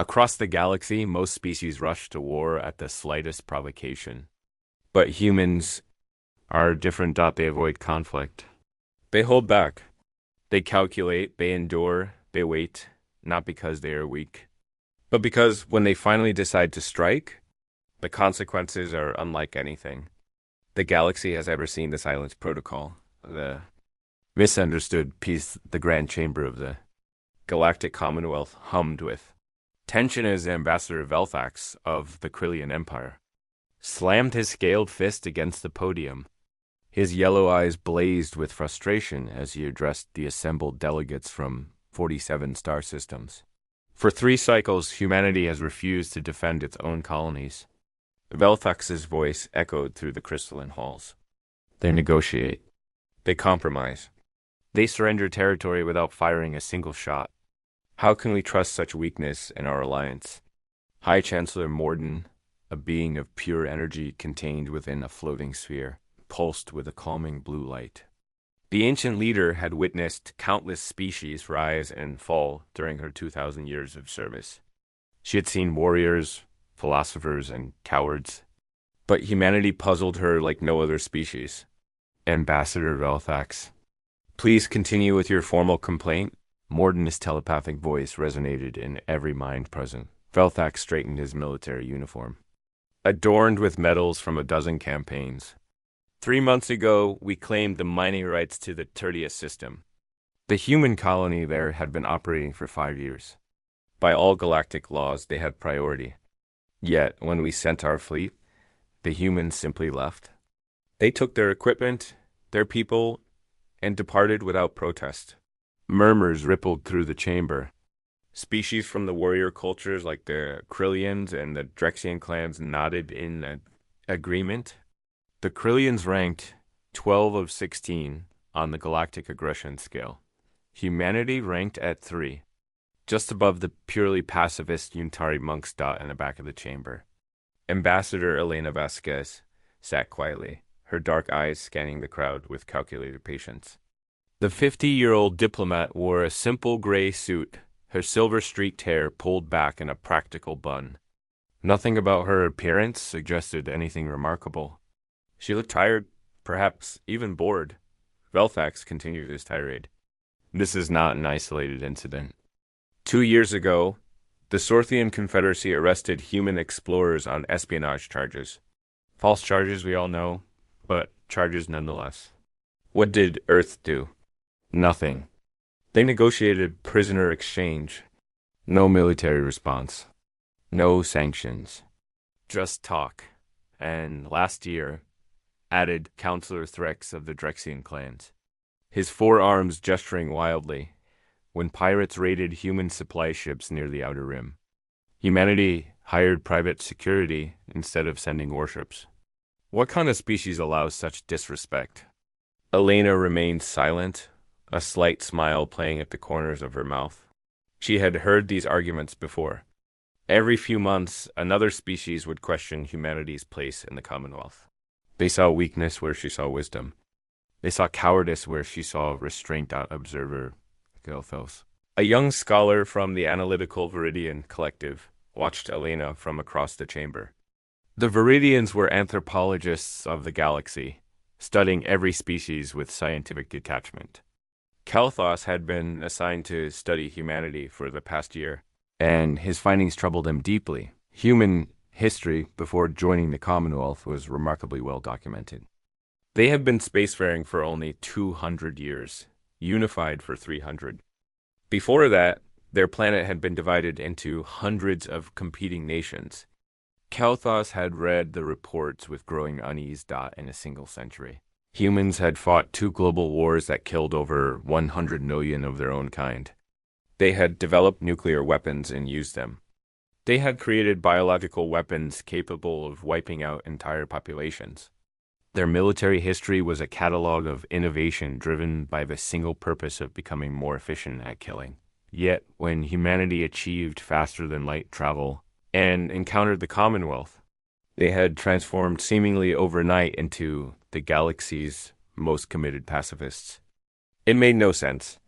Across the galaxy, most species rush to war at the slightest provocation. But humans are different. They avoid conflict. They hold back. They calculate, they endure, they wait, not because they are weak, but because when they finally decide to strike, the consequences are unlike anything the galaxy has ever seen. The Silence Protocol, the misunderstood piece, the grand chamber of the Galactic Commonwealth hummed with tension as Ambassador Velthax of the Krillian Empire slammed his scaled fist against the podium. His yellow eyes blazed with frustration as he addressed the assembled delegates from 47 star systems. For 3 cycles, humanity has refused to defend its own colonies. Velthax's voice echoed through the crystalline halls. They negotiate. They compromise. They surrender territory without firing a single shot. How can we trust such weakness in our alliance? High Chancellor Morden, a being of pure energy contained within a floating sphere, pulsed with a calming blue light. The ancient leader had witnessed countless species rise and fall during her 2,000 years of service. She had seen warriors, philosophers, and cowards. But humanity puzzled her like no other species. Ambassador Velthax, please continue with your formal complaint. Morden's telepathic voice resonated in every mind present. Velthax straightened his military uniform, adorned with medals from a dozen campaigns. 3 months ago, we claimed the mining rights to the Tertius system. The human colony there had been operating for 5 years. By all galactic laws, they had priority. Yet, when we sent our fleet, the humans simply left. They took their equipment, their people, and departed without protest. Murmurs rippled through the chamber. Species from the warrior cultures like the Krillians and the Drexian clans nodded in agreement. The Krillians ranked 12 of 16 on the galactic aggression scale. Humanity ranked at 3, just above the purely pacifist Yuntari monks dot in the back of the chamber. Ambassador Elena Vasquez sat quietly, her dark eyes scanning the crowd with calculated patience. The 50-year-old diplomat wore a simple gray suit, her silver-streaked hair pulled back in a practical bun. Nothing about her appearance suggested anything remarkable. She looked tired, perhaps even bored. Velthax continued his tirade. This is not an isolated incident. 2 years ago, the Sorthian Confederacy arrested human explorers on espionage charges. False charges, we all know, but charges nonetheless. What did Earth do? Nothing. They negotiated prisoner exchange. No military response. No sanctions. Just talk. And last year, added Counselor Threx of the Drexian clans, his forearms gesturing wildly, when pirates raided human supply ships near the Outer Rim. Humanity hired private security instead of sending warships. What kind of species allows such disrespect? Elena remained silent, a slight smile playing at the corners of her mouth. She had heard these arguments before. Every few months, another species would question humanity's place in the Commonwealth. They saw weakness where she saw wisdom. They saw cowardice where she saw restraint. Observer Gelthos, a young scholar from the Analytical Viridian Collective, watched Elena from across the chamber. The Viridians were anthropologists of the galaxy, studying every species with scientific detachment. Kelthos had been assigned to study humanity for the past year, and his findings troubled him deeply. Human history before joining the Commonwealth was remarkably well documented. They have been spacefaring for only 200 years, unified for 300. Before that, their planet had been divided into hundreds of competing nations. Kelthos had read the reports with growing unease. In a single century, humans had fought 2 global wars that killed over 100 million of their own kind. They had developed nuclear weapons and used them. They had created biological weapons capable of wiping out entire populations. Their military history was a catalog of innovation driven by the single purpose of becoming more efficient at killing. Yet, when humanity achieved faster-than-light travel and encountered the Commonwealth, they had transformed seemingly overnight into the galaxy's most committed pacifists. It made no sense.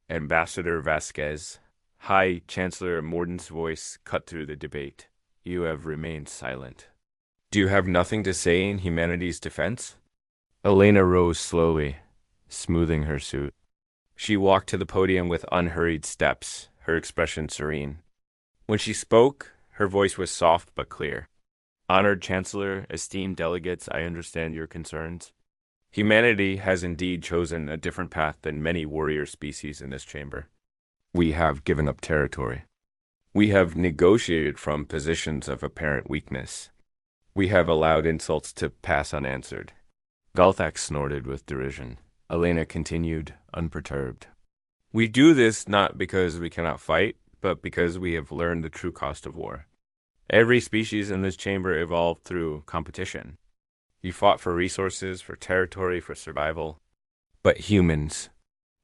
Ambassador Vasquez, High Chancellor Morden's voice cut through the debate. You have remained silent. Do you have nothing to say in humanity's defense? Elena rose slowly, smoothing her suit. She walked to the podium with unhurried steps, her expression serene. When she spoke, her voice was soft but clear. Honored Chancellor, esteemed delegates, I understand your concerns. Humanity has indeed chosen a different path than many warrior species in this chamber. We have given up territory. We have negotiated from positions of apparent weakness. We have allowed insults to pass unanswered. Galthax snorted with derision. Elena continued, unperturbed. We do this not because we cannot fight, but because we have learned the true cost of war. Every species in this chamber evolved through competition. You fought for resources, for territory, for survival. But humans.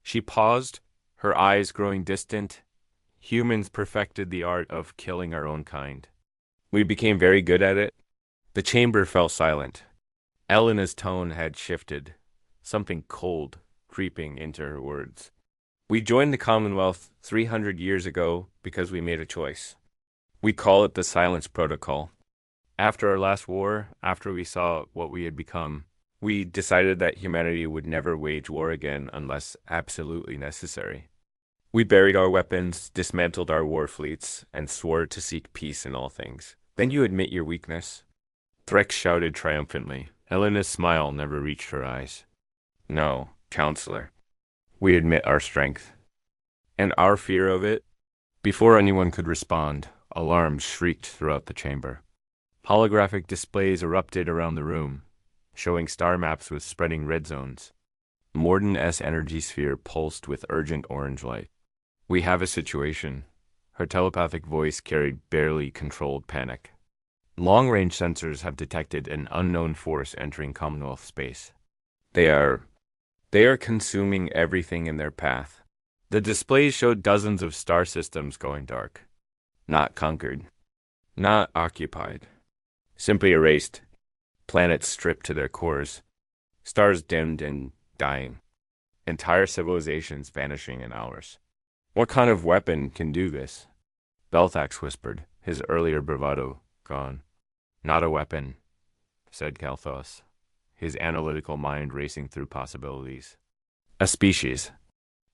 She paused, her eyes growing distant. Humans perfected the art of killing our own kind. We became very good at it. The chamber fell silent. Elena's tone had shifted, something cold creeping into her words. We joined the Commonwealth 300 years ago because we made a choice. We call it the Silence Protocol. After our last war, after we saw what we had become, we decided that humanity would never wage war again unless absolutely necessary. We buried our weapons, dismantled our war fleets, and swore to seek peace in all things. Then you admit your weakness? Threx shouted triumphantly. Elena's smile never reached her eyes. No, Counselor. We admit our strength. And our fear of it? Before anyone could respond, alarms shrieked throughout the chamber. Holographic displays erupted around the room, showing star maps with spreading red zones. Morden-S energy sphere pulsed with urgent orange light. We have a situation. Her telepathic voice carried barely controlled panic. Long-range sensors have detected an unknown force entering Commonwealth space. They are consuming everything in their path. The displays showed dozens of star systems going dark. Not conquered. Not occupied. Simply erased. Planets stripped to their cores. Stars dimmed and dying. Entire civilizations vanishing in hours. What kind of weapon can do this? Belthax whispered, his earlier bravado gone. Not a weapon, said Kalthos, his analytical mind racing through possibilities. A species.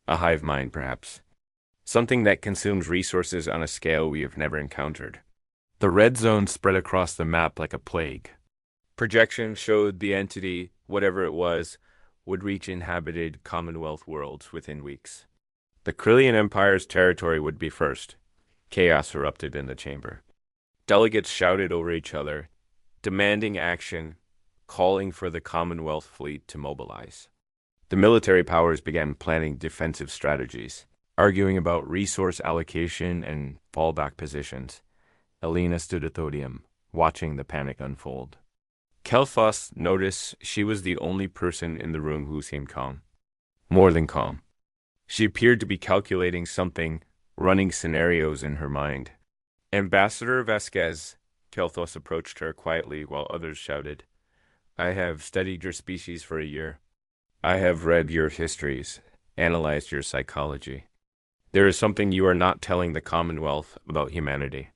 A hive mind, perhaps. Something that consumes resources on a scale we have never encountered. The red zone spread across the map like a plague. Projections showed the entity, whatever it was, would reach inhabited Commonwealth worlds within weeks. The Krillian Empire's territory would be first. Chaos erupted in the chamber. Delegates shouted over each other, demanding action, calling for the Commonwealth fleet to mobilize. The military powers began planning defensive strategies, arguing about resource allocation and fallback positions. Elena stood at Thodium, watching the panic unfold. Kelthos noticed she was the only person in the room who seemed calm. More than calm. She appeared to be calculating something, running scenarios in her mind. Ambassador Vasquez, Kelthos approached her quietly while others shouted, I have studied your species for a year. I have read your histories, analyzed your psychology. There is something you are not telling the Commonwealth about humanity.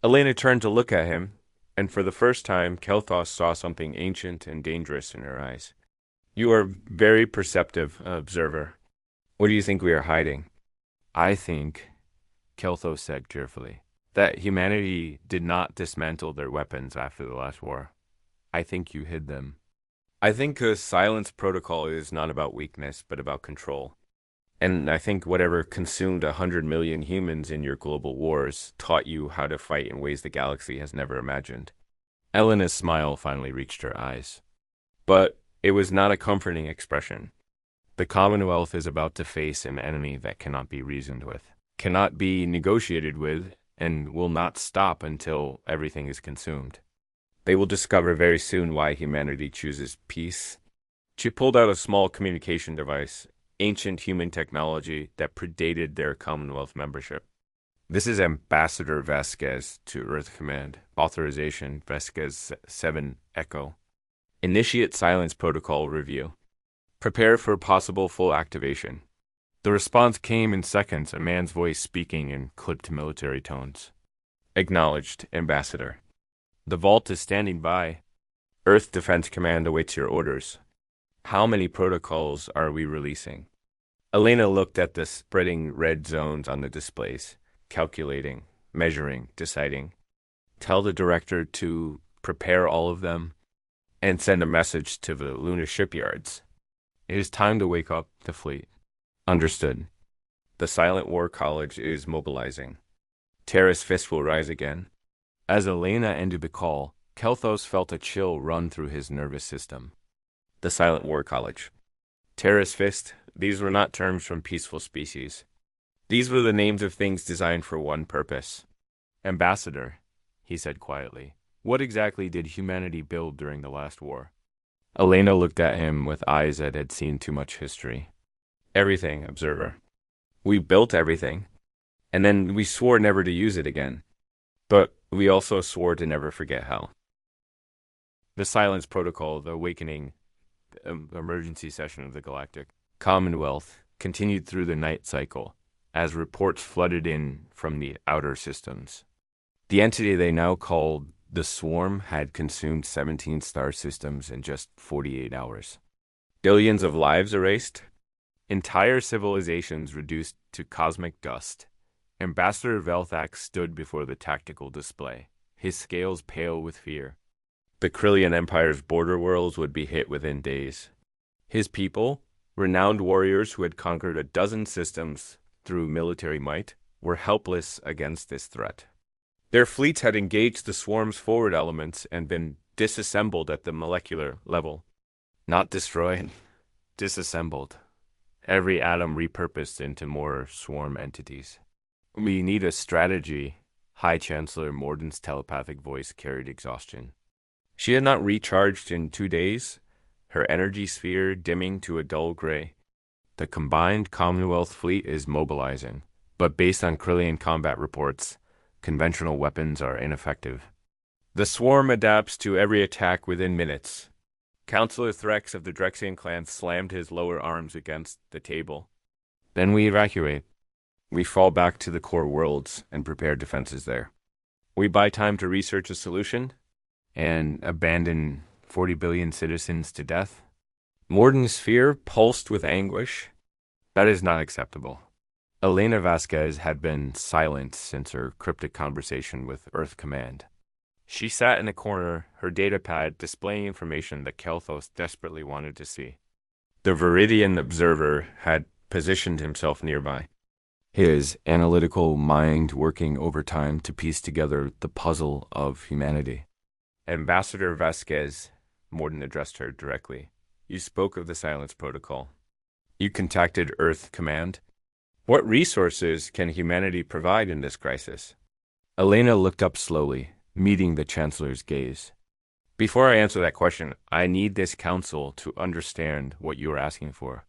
Elena turned to look at him, and for the first time, Kelthos saw something ancient and dangerous in her eyes. You are very perceptive, observer. What do you think we are hiding? I think, Kelthos said cheerfully, that humanity did not dismantle their weapons after the last war. I think you hid them. I think a silence protocol is not about weakness, but about control. And I think whatever consumed 100 million humans in your global wars taught you how to fight in ways the galaxy has never imagined. Elena's smile finally reached her eyes. But it was not a comforting expression. The Commonwealth is about to face an enemy that cannot be reasoned with, cannot be negotiated with, and will not stop until everything is consumed. They will discover very soon why humanity chooses peace. She pulled out a small communication device, ancient human technology that predated their Commonwealth membership. This is Ambassador Vasquez to Earth Command. Authorization Vasquez 7 Echo. Initiate silence protocol review. Prepare for possible full activation. The response came in seconds, a man's voice speaking in clipped military tones. Acknowledged, Ambassador. The vault is standing by. Earth Defense Command awaits your orders. How many protocols are we releasing? Elena looked at the spreading red zones on the displays, calculating, measuring, deciding. Tell the director to prepare all of them and send a message to the lunar shipyards. It is time to wake up the fleet. Understood. The Silent War College is mobilizing. Terra's fist will rise again. As Elena ended the call, Kelthos felt a chill run through his nervous system. The Silent War College. Terra's fist, these were not terms from peaceful species. These were the names of things designed for one purpose. Ambassador, he said quietly, what exactly did humanity build during the last war? Elena looked at him with eyes that had seen too much history. Everything, observer. We built everything, and then we swore never to use it again. But we also swore to never forget how. The Silence Protocol, the Awakening, emergency session of the Galactic Commonwealth, continued through the night cycle, as reports flooded in from the outer systems. The entity they now called the Swarm had consumed 17 star systems in just 48 hours. Billions of lives erased, entire civilizations reduced to cosmic dust. Ambassador Velthax stood before the tactical display, his scales pale with fear. The Krillian Empire's border worlds would be hit within days. His people, renowned warriors who had conquered a dozen systems through military might, were helpless against this threat. Their fleets had engaged the Swarm's forward elements and been disassembled at the molecular level. Not destroyed, disassembled. Every atom repurposed into more Swarm entities. We need a strategy, High Chancellor Morden's telepathic voice carried exhaustion. She had not recharged in 2 days, her energy sphere dimming to a dull gray. The combined Commonwealth fleet is mobilizing, but based on Krillian combat reports, conventional weapons are ineffective. The Swarm adapts to every attack within minutes. Councillor Threx of the Drexian clan slammed his lower arms against the table. Then we evacuate. We fall back to the core worlds and prepare defenses there. We buy time to research a solution and abandon 40 billion citizens to death. Morden's fear pulsed with anguish. That is not acceptable. Elena Vasquez had been silent since her cryptic conversation with Earth Command. She sat in a corner, her datapad displaying information that Kelthos desperately wanted to see. The Viridian observer had positioned himself nearby, his analytical mind working overtime to piece together the puzzle of humanity. Ambassador Vasquez, Morden addressed her directly. You spoke of the Silence Protocol. You contacted Earth Command. What resources can humanity provide in this crisis? Elena looked up slowly, meeting the Chancellor's gaze. Before I answer that question, I need this council to understand what you are asking for.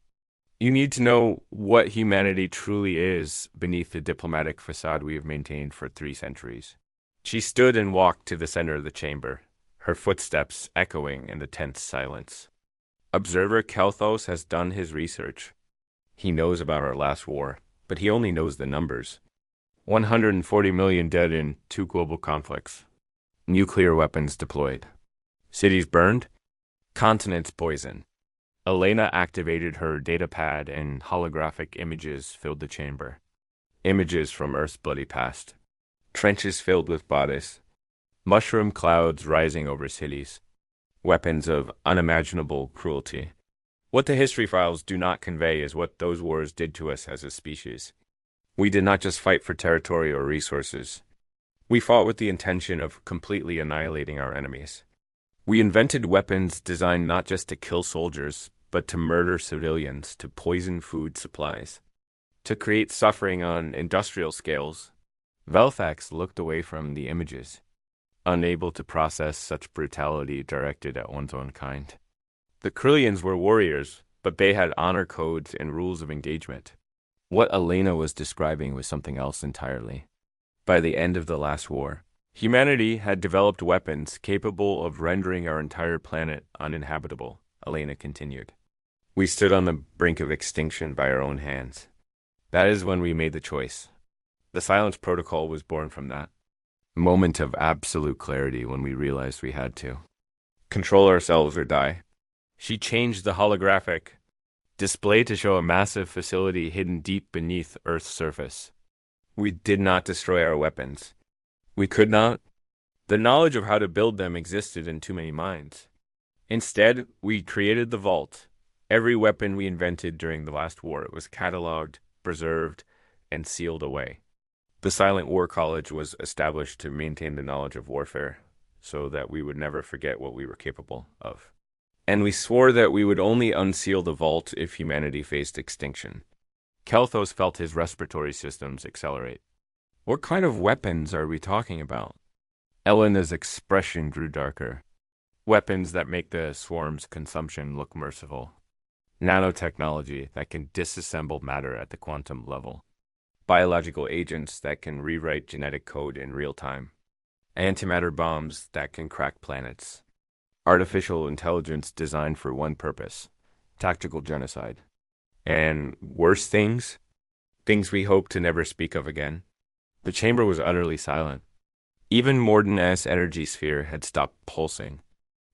You need to know what humanity truly is beneath the diplomatic facade we have maintained for 3 centuries. She stood and walked to the center of the chamber, her footsteps echoing in the tense silence. Observer Kelthos has done his research. He knows about our last war, but he only knows the numbers. 140 million dead in 2 global conflicts. Nuclear weapons deployed. Cities burned. Continents poisoned. Elena activated her datapad and holographic images filled the chamber. Images from Earth's bloody past. Trenches filled with bodies. Mushroom clouds rising over cities. Weapons of unimaginable cruelty. What the history files do not convey is what those wars did to us as a species. We did not just fight for territory or resources. We fought with the intention of completely annihilating our enemies. We invented weapons designed not just to kill soldiers, but to murder civilians, to poison food supplies, to create suffering on industrial scales. Velthax looked away from the images, unable to process such brutality directed at one's own kind. The Krillians were warriors, but they had honor codes and rules of engagement. What Elena was describing was something else entirely. By the end of the last war, humanity had developed weapons capable of rendering our entire planet uninhabitable, Elena continued. We stood on the brink of extinction by our own hands. That is when we made the choice. The silence protocol was born from that moment of absolute clarity when we realized we had to control ourselves or die. She changed the holographic display to show a massive facility hidden deep beneath Earth's surface. We did not destroy our weapons. We could not. The knowledge of how to build them existed in too many minds. Instead, we created the vault. Every weapon we invented during the last war was cataloged, preserved, and sealed away. The Silent War College was established to maintain the knowledge of warfare so that we would never forget what we were capable of. And we swore that we would only unseal the vault if humanity faced extinction. Kelthos felt his respiratory systems accelerate. What kind of weapons are we talking about? Elena's expression grew darker. Weapons that make the swarm's consumption look merciful. Nanotechnology that can disassemble matter at the quantum level. Biological agents that can rewrite genetic code in real time. Antimatter bombs that can crack planets. Artificial intelligence designed for one purpose: tactical genocide. And worse things we hope to never speak of again. The chamber was utterly silent. Even Morden S. energy sphere had stopped pulsing.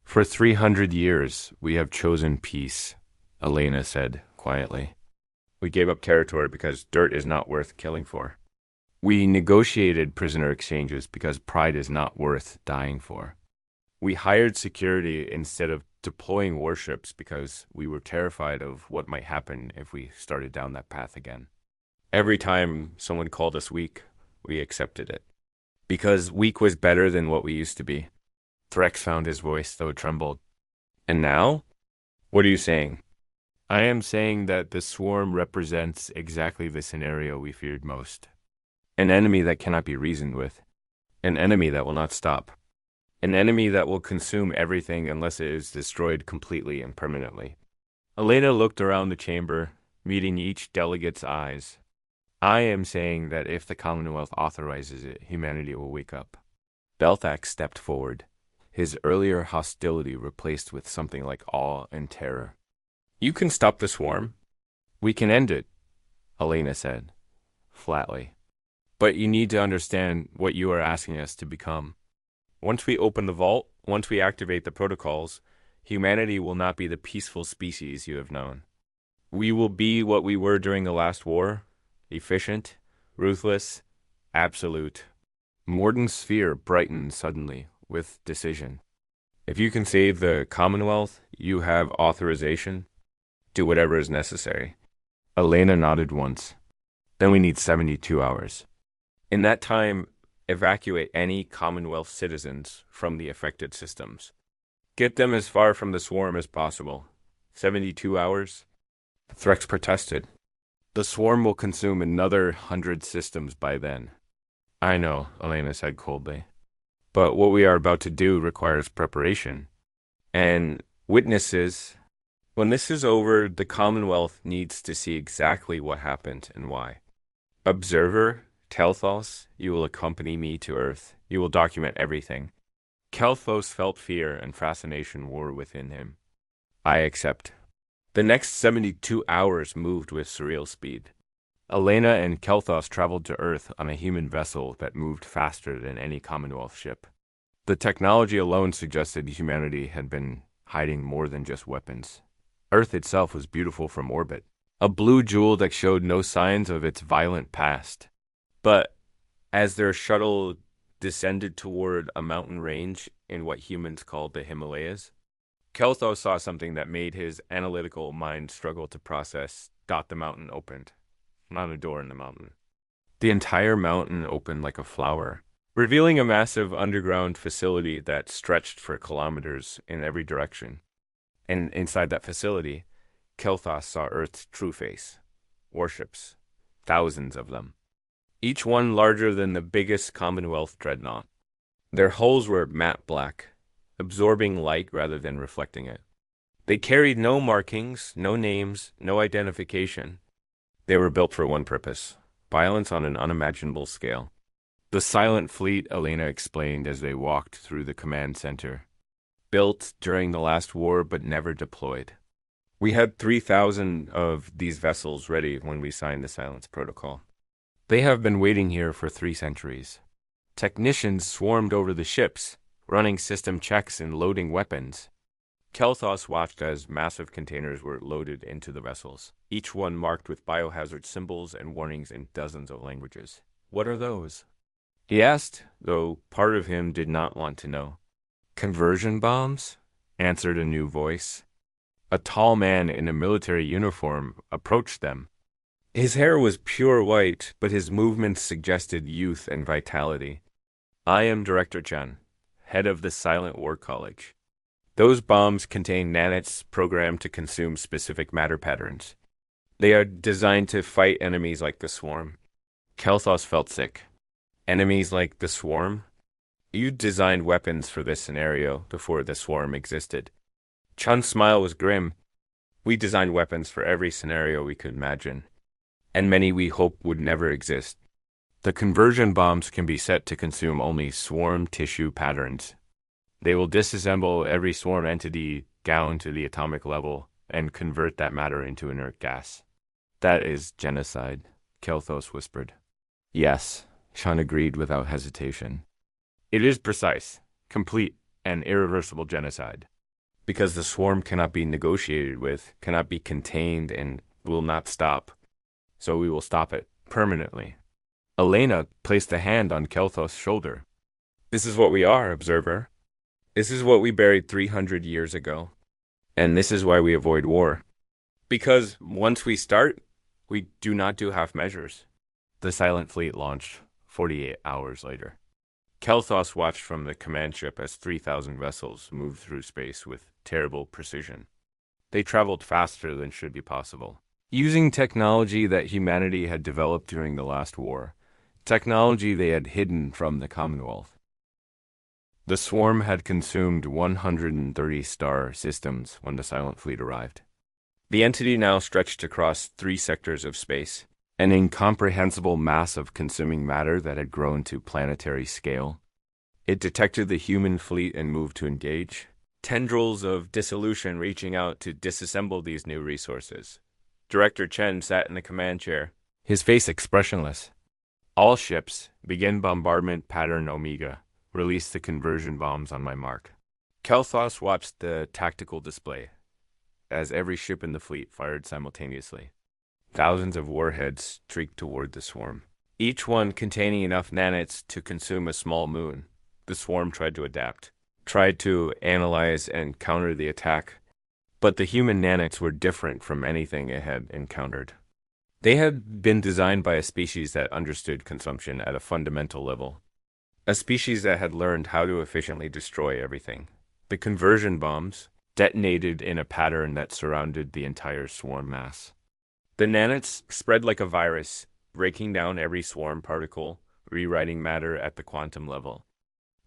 For 300 years, we have chosen peace, Elena said quietly. We gave up territory because dirt is not worth killing for. We negotiated prisoner exchanges because pride is not worth dying for. We hired security instead of deploying warships because we were terrified of what might happen if we started down that path again. Every time someone called us weak, we accepted it. Because weak was better than what we used to be. Threx found his voice, though it trembled. And now? What are you saying? I am saying that the swarm represents exactly the scenario we feared most. An enemy that cannot be reasoned with. An enemy that will not stop. An enemy that will consume everything unless it is destroyed completely and permanently. Elena looked around the chamber, meeting each delegate's eyes. I am saying that if the Commonwealth authorizes it, humanity will wake up. Belthax stepped forward, his earlier hostility replaced with something like awe and terror. You can stop the swarm. We can end it, Elena said, flatly. But you need to understand what you are asking us to become. Once we open the vault, once we activate the protocols, humanity will not be the peaceful species you have known. We will be what we were during the last war, efficient, ruthless, absolute. Morden's sphere brightened suddenly, with decision. If you can save the Commonwealth, you have authorization. Do whatever is necessary. Elena nodded once. Then we need 72 hours. In that time, evacuate any Commonwealth citizens from the affected systems. Get them as far from the swarm as possible. 72 hours? Threx protested. The swarm will consume another 100 systems by then. I know, Elena said coldly. But what we are about to do requires preparation. And witnesses. When this is over, the Commonwealth needs to see exactly what happened and why. Observer, Telthos, you will accompany me to Earth. You will document everything. Kelthos felt fear and fascination war within him. I accept. The next 72 hours moved with surreal speed. Elena and Kelthos traveled to Earth on a human vessel that moved faster than any Commonwealth ship. The technology alone suggested humanity had been hiding more than just weapons. Earth itself was beautiful from orbit, a blue jewel that showed no signs of its violent past. But as their shuttle descended toward a mountain range in what humans called the Himalayas, Kelthos saw something that made his analytical mind struggle to process. The mountain opened. Not a door in the mountain. The entire mountain opened like a flower, revealing a massive underground facility that stretched for kilometers in every direction. And inside that facility, Kelthos saw Earth's true face. Warships. Thousands of them. Each one larger than the biggest Commonwealth dreadnought. Their hulls were matte black, absorbing light rather than reflecting it. They carried no markings, no names, no identification. They were built for one purpose: violence on an unimaginable scale. The silent fleet, Elena explained as they walked through the command center. Built during the last war but never deployed. We had 3,000 of these vessels ready when we signed the Silence Protocol. They have been waiting here for 3 centuries. Technicians swarmed over the ships, running system checks and loading weapons. Kelthos watched as massive containers were loaded into the vessels, each one marked with biohazard symbols and warnings in dozens of languages. What are those? He asked, though part of him did not want to know. Conversion bombs? Answered a new voice. A tall man in a military uniform approached them. His hair was pure white, but his movements suggested youth and vitality. I am Director Chen, head of the Silent War College. Those bombs contain nanits programmed to consume specific matter patterns. They are designed to fight enemies like the Swarm. Kelthos felt sick. Enemies like the Swarm? You designed weapons for this scenario before the Swarm existed. Chun's smile was grim. We designed weapons for every scenario we could imagine, and many we hope would never exist. The conversion bombs can be set to consume only swarm tissue patterns. They will disassemble every swarm entity down to the atomic level and convert that matter into inert gas. That is genocide, Kelthos whispered. Yes, Chun agreed without hesitation. It is precise, complete, and irreversible genocide. Because the swarm cannot be negotiated with, cannot be contained, and will not stop. So we will stop it, permanently. Elena placed a hand on Kelthos' shoulder. This is what we are, observer. This is what we buried 300 years ago. And this is why we avoid war. Because once we start, we do not do half measures. The Silent Fleet launched 48 hours later. Kelthos watched from the command ship as 3,000 vessels moved through space with terrible precision. They traveled faster than should be possible, using technology that humanity had developed during the last war, technology they had hidden from the Commonwealth. The swarm had consumed 130 star systems when the Silent Fleet arrived. The entity now stretched across 3 sectors of space, an incomprehensible mass of consuming matter that had grown to planetary scale. It detected the human fleet and moved to engage, tendrils of dissolution reaching out to disassemble these new resources. Director Chen sat in the command chair, his face expressionless. All ships, begin bombardment pattern Omega. Release the conversion bombs on my mark. Kelthos watched the tactical display as every ship in the fleet fired simultaneously. Thousands of warheads streaked toward the swarm, each one containing enough nanits to consume a small moon. The swarm tried to adapt, tried to analyze and counter the attack, but the human nanits were different from anything it had encountered. They had been designed by a species that understood consumption at a fundamental level, a species that had learned how to efficiently destroy everything. The conversion bombs detonated in a pattern that surrounded the entire swarm mass. The nanits spread like a virus, breaking down every swarm particle, rewriting matter at the quantum level.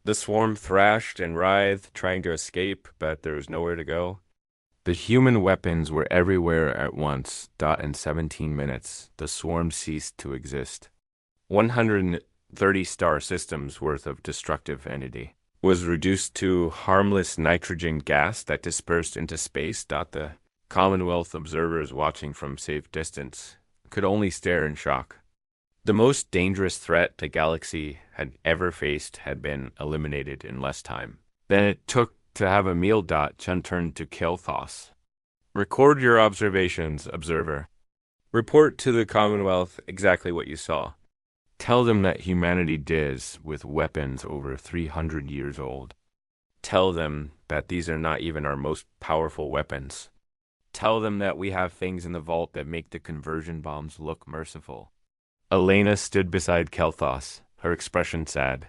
The swarm thrashed and writhed, trying to escape, but there was nowhere to go. The human weapons were everywhere at once. In 17 minutes, the swarm ceased to exist. 130 star systems worth of destructive entity was reduced to harmless nitrogen gas that dispersed into space. The Commonwealth observers watching from safe distance could only stare in shock. The most dangerous threat the galaxy had ever faced had been eliminated in less time than it took to have a meal. Chun turned to Kelthos. Record your observations, observer. Report to the Commonwealth exactly what you saw. Tell them that humanity did with weapons over 300 years old. Tell them that these are not even our most powerful weapons. Tell them that we have things in the vault that make the conversion bombs look merciful. Elena stood beside Kelthos, her expression sad.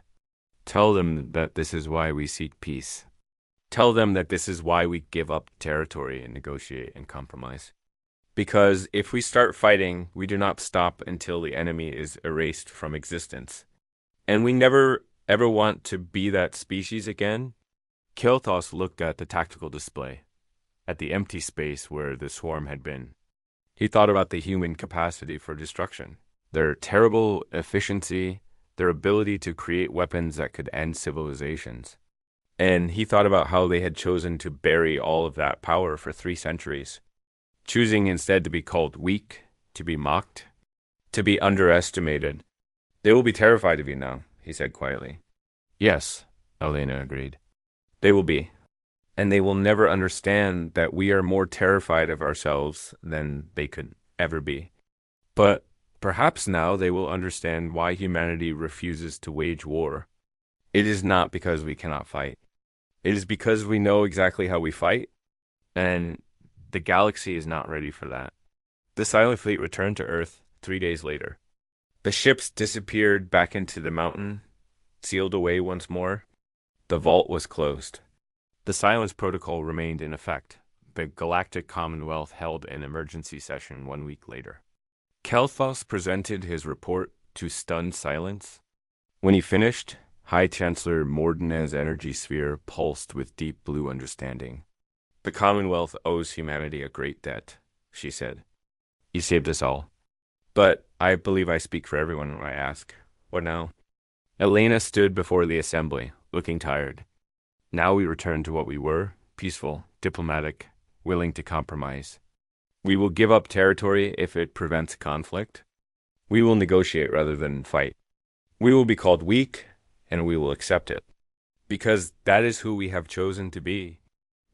Tell them that this is why we seek peace. Tell them that this is why we give up territory and negotiate and compromise. Because if we start fighting, we do not stop until the enemy is erased from existence. And we never, ever want to be that species again. Kelthos looked at the tactical display, at the empty space where the swarm had been. He thought about the human capacity for destruction, their terrible efficiency, their ability to create weapons that could end civilizations. And he thought about how they had chosen to bury all of that power for 3 centuries. choosing instead to be called weak, to be mocked, to be underestimated. They will be terrified of you now, he said quietly. Yes, Elena agreed. They will be. And they will never understand that we are more terrified of ourselves than they could ever be. But perhaps now they will understand why humanity refuses to wage war. It is not because we cannot fight. It is because we know exactly how we fight, and the galaxy is not ready for that. The Silent Fleet returned to Earth 3 days later. The ships disappeared back into the mountain, sealed away once more. The vault was closed. The silence protocol remained in effect. The Galactic Commonwealth held an emergency session 1 week later. Kelthos presented his report to stunned silence. When he finished, High Chancellor Mordenez's energy sphere pulsed with deep blue understanding. The Commonwealth owes humanity a great debt, she said. You saved us all. But I believe I speak for everyone when I ask, what now? Elena stood before the assembly, looking tired. Now we return to what we were, peaceful, diplomatic, willing to compromise. We will give up territory if it prevents conflict. We will negotiate rather than fight. We will be called weak, and we will accept it. Because that is who we have chosen to be.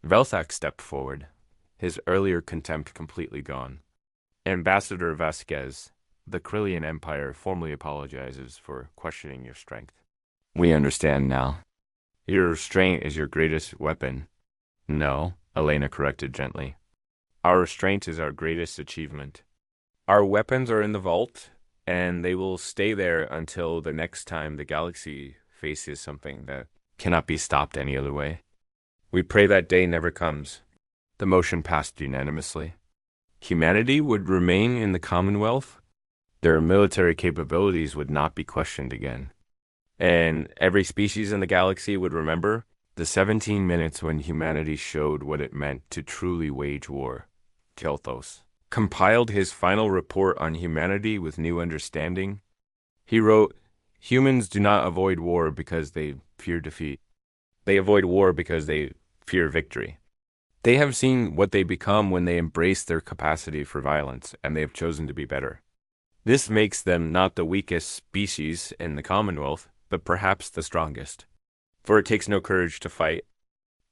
Velthak stepped forward, his earlier contempt completely gone. Ambassador Vasquez, the Krillian Empire formally apologizes for questioning your strength. We understand now. Your restraint is your greatest weapon. No, Elena corrected gently. Our restraint is our greatest achievement. Our weapons are in the vault, and they will stay there until the next time the galaxy faces something that cannot be stopped any other way. We pray that day never comes. The motion passed unanimously. Humanity would remain in the Commonwealth. Their military capabilities would not be questioned again. And every species in the galaxy would remember the 17 minutes when humanity showed what it meant to truly wage war. Kelthos compiled his final report on humanity with new understanding. He wrote, humans do not avoid war because they fear defeat. They avoid war because they fear victory. They have seen what they become when they embrace their capacity for violence, and they have chosen to be better. This makes them not the weakest species in the Commonwealth, but perhaps the strongest. For it takes no courage to fight.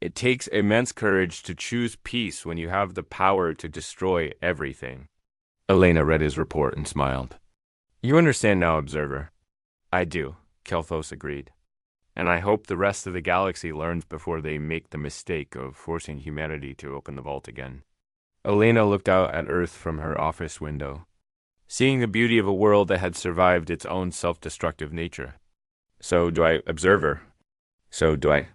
It takes immense courage to choose peace when you have the power to destroy everything. Elena read his report and smiled. You understand now, Observer. I do, Kelthos agreed. And I hope the rest of the galaxy learns before they make the mistake of forcing humanity to open the vault again. Elena looked out at Earth from her office window, seeing the beauty of a world that had survived its own self-destructive nature. So do I, Observer. So do I.